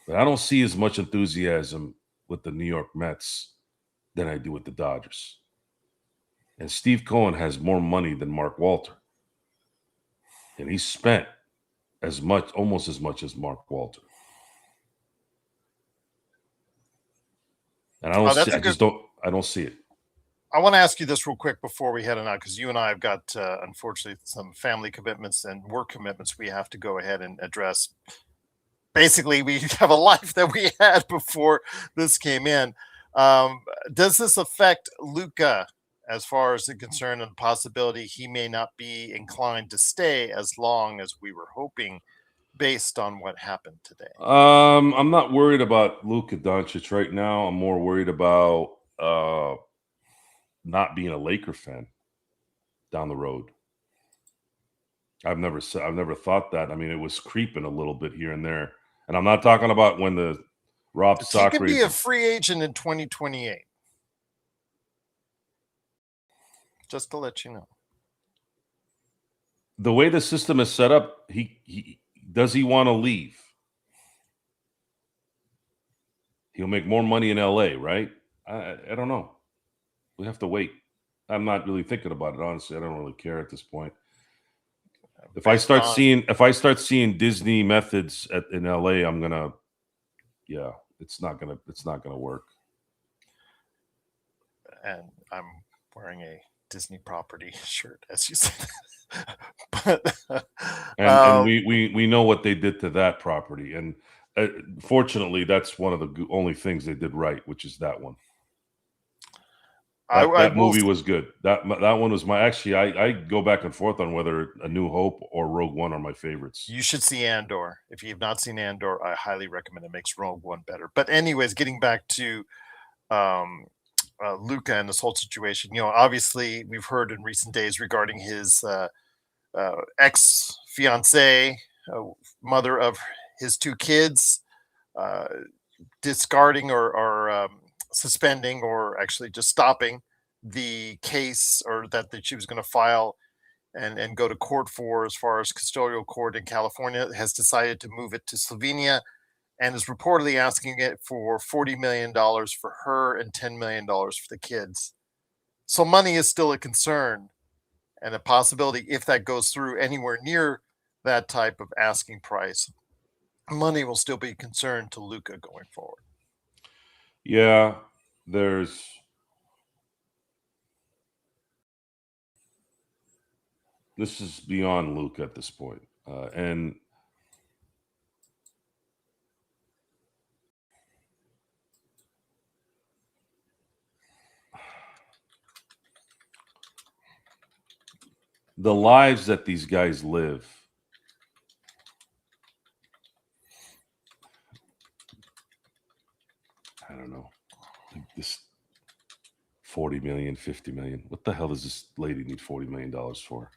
But I don't see as much enthusiasm with the New York Mets than I do with the Dodgers. And Steve Cohen has more money than Mark Walter. And he spent almost as much as Mark Walter. And I don't see it. I want to ask you this real quick before we head on out, because you and I have got, unfortunately, some family commitments and work commitments we have to go ahead and address. Basically, we have a life that we had before this came in. Does this affect Luka as far as the concern and the possibility he may not be inclined to stay as long as we were hoping, based on what happened today? I'm not worried about Luka Doncic right now. I'm more worried about not being a Laker fan down the road. I've never thought that. I mean, it was creeping a little bit here and there. And I'm not talking about when the Rob Socrates. He could be a free agent in 2028. Just to let you know. The way the system is set up, he does he want to leave? He'll make more money in LA, right? I don't know. We have to wait. I'm not really thinking about it, honestly. I don't really care at this point. If I start seeing Disney methods in LA, I'm gonna, it's not gonna work. And I'm wearing a Disney property shirt, as you said. But and we know what they did to that property, and fortunately, that's one of the only things they did right, which is that one. That movie was good. That one was I go back and forth on whether A New Hope or Rogue One are my favorites. You should see Andor. If you've not seen Andor, I highly recommend it. Makes Rogue One better. But anyways, getting back to Luca and this whole situation, obviously we've heard in recent days regarding his ex-fiancée, mother of his two kids, discarding or suspending or actually just stopping the case or that she was going to file and go to court for, as far as custodial court in California, has decided to move it to Slovenia and is reportedly asking it for $40 million for her and $10 million for the kids. So money is still a concern and a possibility if that goes through anywhere near that type of asking price. Money will still be a concern to Luca going forward. Yeah, this is beyond Luca at this point. And the lives that these guys live, I don't know, like this 40 million, 50 million. What the hell does this lady need $40 million for?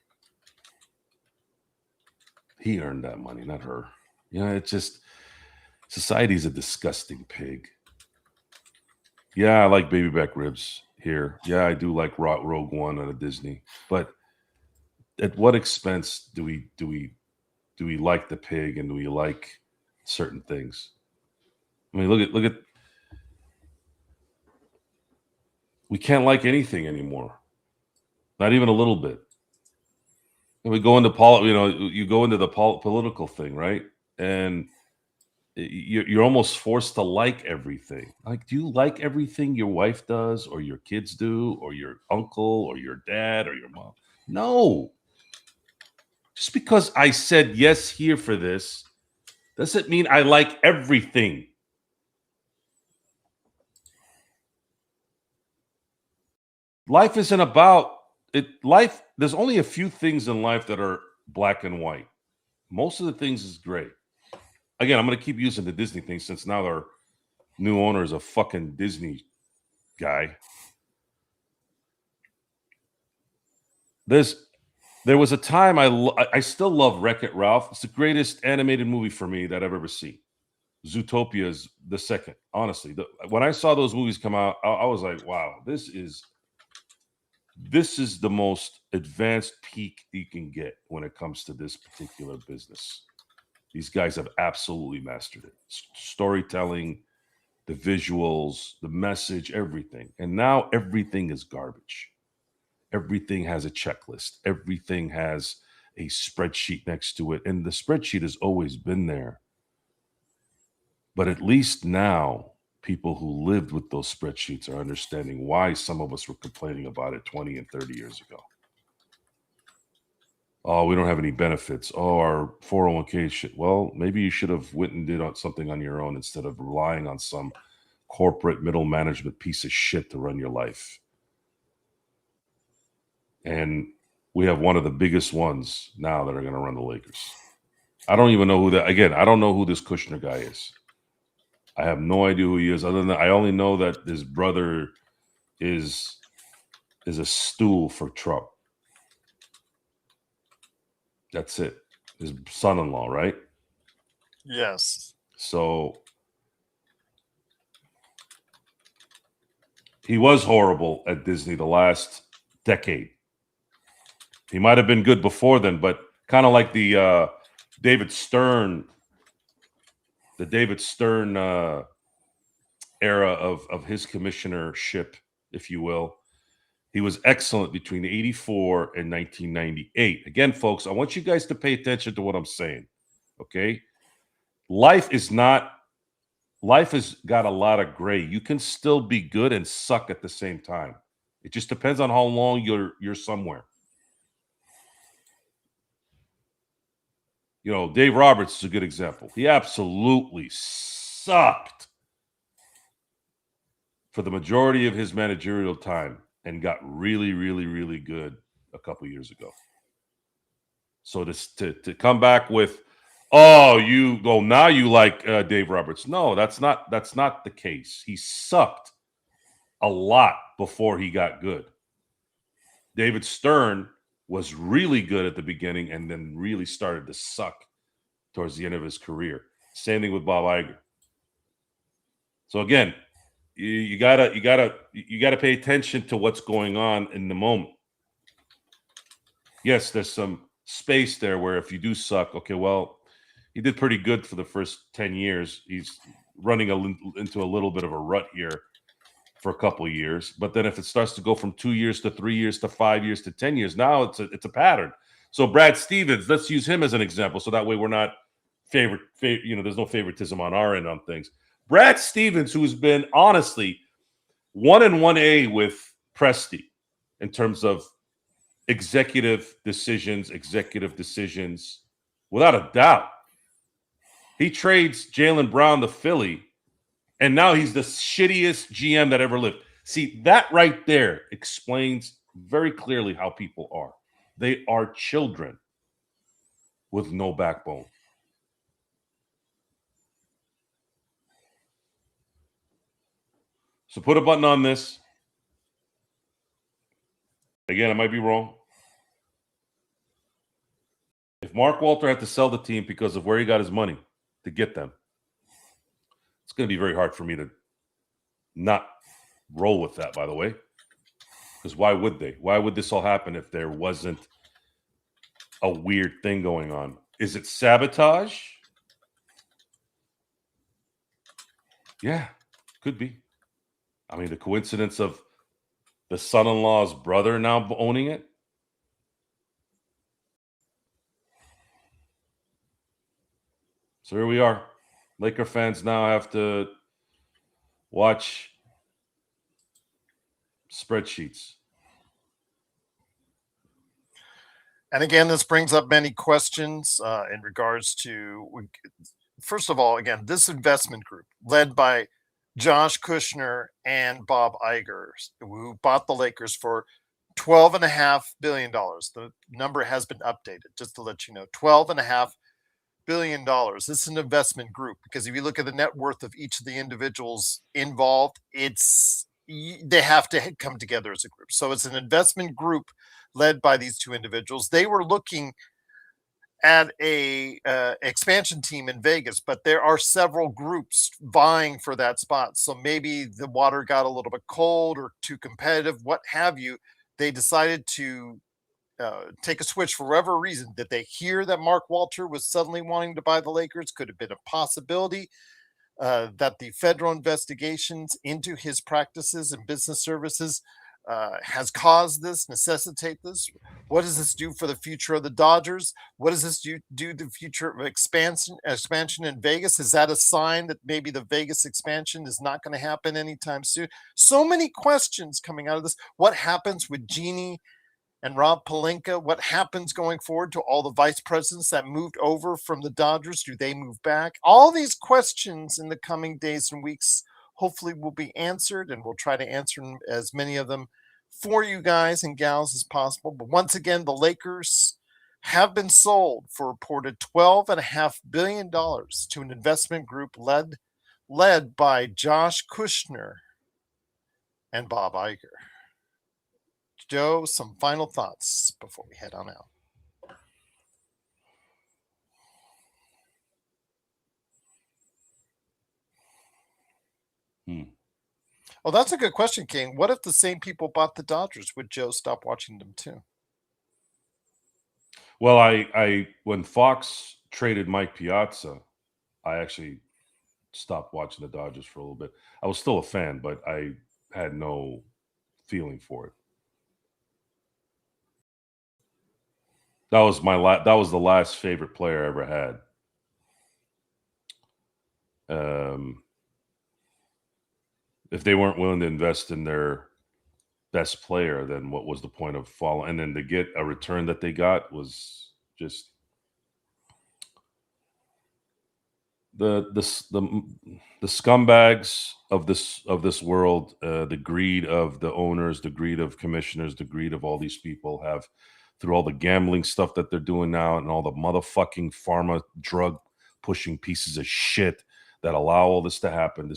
He earned that money, not her. It's just, society's a disgusting pig. Yeah, I like baby back ribs here. Yeah, I do like Rogue One on a Disney. But at what expense do we like the pig, and do we like certain things? I mean, look at we can't like anything anymore. Not even a little bit. And we go into you go into the political thing, right? And you're almost forced to like everything. Like, do you like everything your wife does, or your kids do, or your uncle, or your dad, or your mom? No. Just because I said yes here for this doesn't mean I like everything. Life isn't about it. There's only a few things in life that are black and white. Most of the things is gray. Again, I'm going to keep using the Disney thing since now our new owner is a fucking Disney guy. There was a time I still love Wreck-It Ralph. It's the greatest animated movie for me that I've ever seen. Zootopia is the second. Honestly, when I saw those movies come out, I was like, wow, this is the most advanced peak you can get when it comes to this particular business. These guys have absolutely mastered it. Storytelling, the visuals, the message, everything. And now everything is garbage. Everything has a checklist. Everything has a spreadsheet next to it. And the spreadsheet has always been there. But at least now, people who lived with those spreadsheets are understanding why some of us were complaining about it 20 and 30 years ago. Oh, we don't have any benefits. Oh, our 401k shit. Well, maybe you should have went and did something on your own instead of relying on some corporate middle management piece of shit to run your life. And we have one of the biggest ones now that are going to run the Lakers. I don't even know who that. Again, I don't know who this Kushner guy is. I have no idea who he is. Other than I only know that his brother is a stool for Trump. That's it. His son-in-law, right? Yes. So he was horrible at Disney the last decade. He might have been good before then, but kind of like the David Stern era of his commissionership, if you will. He was excellent between 84 and 1998. Again, folks, I want you guys to pay attention to what I'm saying, okay? Life has got a lot of gray. You can still be good and suck at the same time. It just depends on how long you're somewhere. Dave Roberts is a good example. He absolutely sucked for the majority of his managerial time. and got really, really, really good a couple years ago. So to come back with, now you like Dave Roberts. No, that's not the case. He sucked a lot before he got good. David Stern was really good at the beginning and then really started to suck towards the end of his career. Same thing with Bob Iger. So again, you gotta pay attention to what's going on in the moment. Yes, there's some space there where if you do suck, okay, well, he did pretty good for the first 10 years. He's running into a little bit of a rut here for a couple of years. But then if it starts to go from 2 years to 3 years to 5 years to 10 years, now it's a pattern. So Brad Stevens, let's use him as an example. So that way we're not there's no favoritism on our end on things. Brad Stevens, who's been honestly 1 and 1A with Presti in terms of executive decisions, without a doubt. He trades Jaylen Brown to Philly, and now he's the shittiest GM that ever lived. See, that right there explains very clearly how people are. They are children with no backbone. So put a button on this. Again, I might be wrong. If Mark Walter had to sell the team because of where he got his money to get them, it's going to be very hard for me to not roll with that, by the way. Because why would they? Why would this all happen if there wasn't a weird thing going on? Is it sabotage? Yeah, could be. I mean, the coincidence of the son-in-law's brother now owning it. So here we are. Laker fans now have to watch spreadsheets. And again, this brings up many questions in regards to, first of all, again, this investment group led by Josh Kushner and Bob Iger, who bought the Lakers for $12.5 billion. The number has been updated, just to let you know, $12.5 billion. This is an investment group because if you look at the net worth of each of the individuals involved, they have to come together as a group. So it's an investment group led by these two individuals. They were looking at a expansion team in Vegas, but there are several groups vying for that spot. So maybe the water got a little bit cold or too competitive, what have you. They decided to take a switch for whatever reason. Did they hear that Mark Walter was suddenly wanting to buy the Lakers? Could have been a possibility that the federal investigations into his practices and business services has caused this, necessitate this. What does this do for the future of the Dodgers? What does this do the future of expansion in Vegas? Is that a sign that maybe the Vegas expansion is not going to happen anytime soon? So many questions coming out of this. What happens with Jeannie and Rob Pelinka? What happens going forward to all the vice presidents that moved over from the Dodgers? Do they move back? All these questions in the coming days and weeks hopefully will be answered, and we'll try to answer as many of them for you guys and gals as possible. But once again, the Lakers have been sold for reported $12.5 billion to an investment group led by Josh Kushner and Bob Iger. Joe, some final thoughts before we head on out. Oh, that's a good question, King. What if the same people bought the Dodgers? Would Joe stop watching them too? Well, I when Fox traded Mike Piazza, I actually stopped watching the Dodgers for a little bit. I was still a fan, but I had no feeling for it. That was that was the last favorite player I ever had. If they weren't willing to invest in their best player, then what was the point of following? And then to get a return that they got was just the scumbags of this world, the greed of the owners, the greed of commissioners, the greed of all these people have, through all the gambling stuff that they're doing now and all the motherfucking pharma drug pushing pieces of shit that allow all this to happen.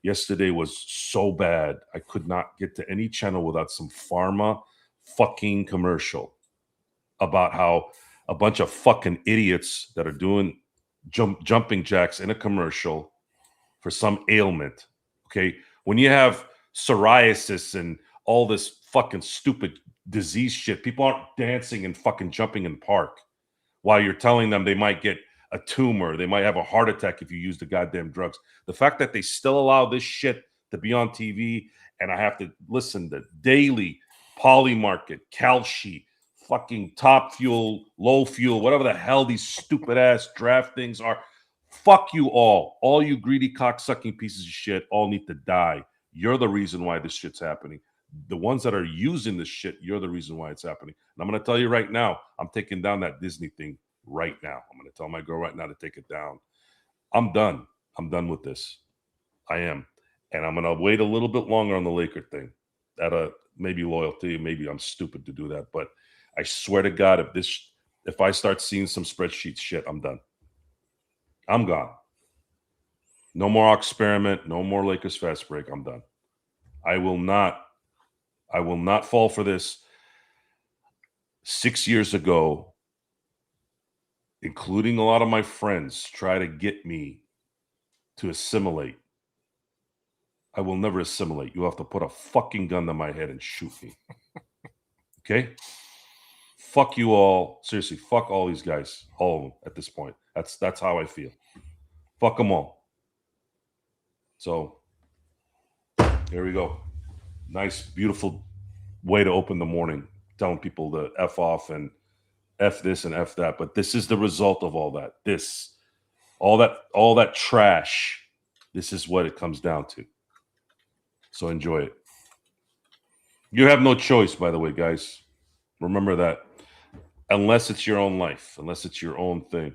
Yesterday was so bad. I could not get to any channel without some pharma fucking commercial about how a bunch of fucking idiots that are doing jumping jacks in a commercial for some ailment. Okay. When you have psoriasis and all this fucking stupid disease shit, people aren't dancing and fucking jumping in park while you're telling them they might get a tumor, they might have a heart attack if you use the goddamn drugs. The fact that they still allow this shit to be on TV, and I have to listen to daily Polymarket, Calci, fucking Top Fuel, Low Fuel, whatever the hell these stupid ass draft things are. Fuck you all. All you greedy cocksucking pieces of shit all need to die. You're the reason why this shit's happening. The ones that are using this shit, you're the reason why it's happening. And I'm going to tell you right now, I'm taking down that Disney thing right now. I'm going to tell my girl right now to take it down. I'm done. I'm done with this. I am. And I'm going to wait a little bit longer on the Laker thing. That maybe loyalty, maybe I'm stupid to do that, but I swear to God, if I start seeing some spreadsheet shit, I'm done. I'm gone. No more experiment. No more Lakers fast break. I'm done. I will not fall for this. 6 years ago, including a lot of my friends, try to get me to assimilate. I will never assimilate. You have to put a fucking gun to my head and shoot me. Okay? Fuck you all. Seriously, fuck all these guys. All of them at this point. That's how I feel. Fuck them all. So, here we go. Nice, beautiful way to open the morning. Telling people to F off and F this and F that. But this is the result of all that. All that trash. This is what it comes down to. So enjoy it. You have no choice, by the way, guys. Remember that. Unless it's your own life, unless it's your own thing.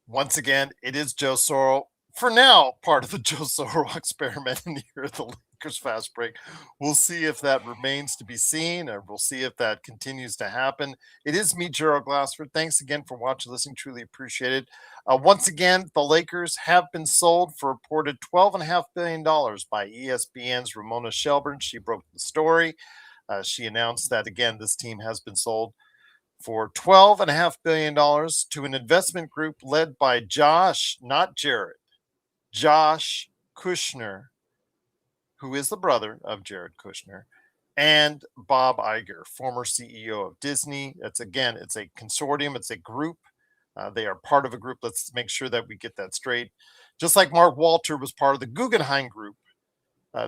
Once again, it is Joe Sorrell. For now, part of the Joe Sorrell experiment in the year of the Lakers fast break. We'll see if that remains to be seen, or we'll see if that continues to happen. It is me, Gerald Glassford. Thanks again for watching, listening. Truly appreciate it. Once again, the Lakers have been sold for reported $12.5 billion by ESPN's Ramona Shelburne. She broke the story. She announced that, again, this team has been sold for $12.5 billion to an investment group led by Josh, not Jared, Josh Kushner, who is the brother of Jared Kushner, and Bob Iger, former CEO of Disney. It's a consortium, it's a group. They are part of a group. Let's make sure that we get that straight. Just like Mark Walter was part of the Guggenheim Group,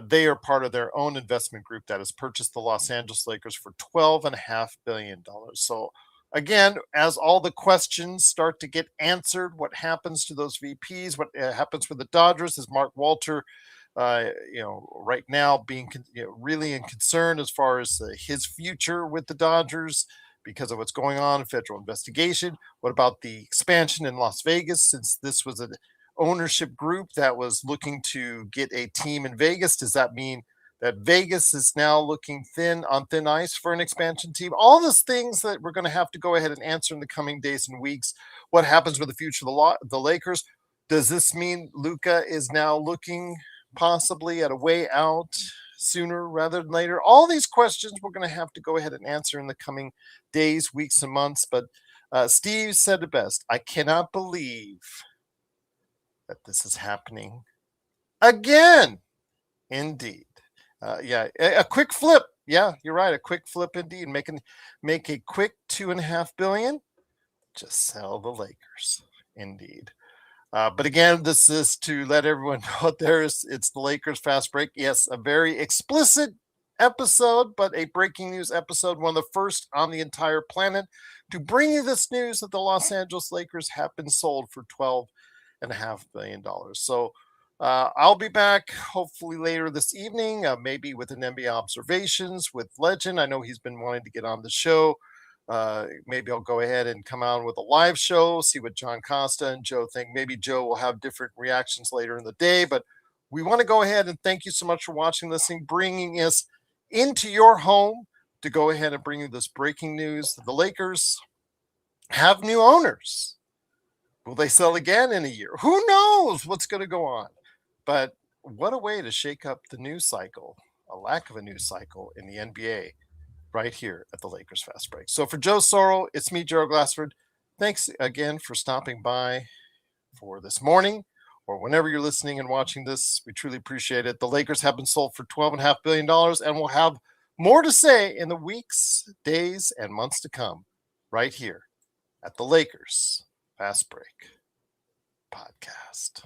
they are part of their own investment group that has purchased the Los Angeles Lakers for $12.5 billion. So again, as all the questions start to get answered, what happens to those VPs, what happens with the Dodgers, is Mark Walter, right now being really in concern as far as his future with the Dodgers because of what's going on in federal investigation. What about the expansion in Las Vegas, since this was an ownership group that was looking to get a team in Vegas? Does that mean that Vegas is now looking on thin ice for an expansion team? All those things that we're going to have to go ahead and answer in the coming days and weeks. What happens with the future of the Lakers? Does this mean Luka is now looking possibly at a way out sooner rather than later? All these questions we're going to have to go ahead and answer in the coming days, weeks, and months. But Steve said it best. I cannot believe that this is happening again. Indeed. A quick flip. Yeah, you're right. A quick flip indeed. Make a quick $2.5 billion. Just sell the Lakers. Indeed. But again, this is to let everyone know out there, it's the Lakers fast break. Yes, a very explicit episode, but a breaking news episode, one of the first on the entire planet to bring you this news that the Los Angeles Lakers have been sold for $12.5 billion. So I'll be back hopefully later this evening, maybe with an NBA observations with Legend. I know he's been wanting to get on the show. Maybe I'll go ahead and come out with a live show, see what John Costa and Joe think. Maybe Joe will have different reactions later in the day, but we want to go ahead and thank you so much for watching, listening, bringing us into your home to go ahead and bring you this breaking news. The Lakers have new owners. Will they sell again in a year? Who knows what's going to go on? But what a way to shake up the news cycle, a lack of a news cycle in the NBA. Right here at the Lakers Fast Break. So for Joe Sorrell, it's me, Gerald Glassford. Thanks again for stopping by for this morning or whenever you're listening and watching this. We truly appreciate it. The Lakers have been sold for $12.5 billion and we'll have more to say in the weeks, days, and months to come right here at the Lakers Fast Break podcast.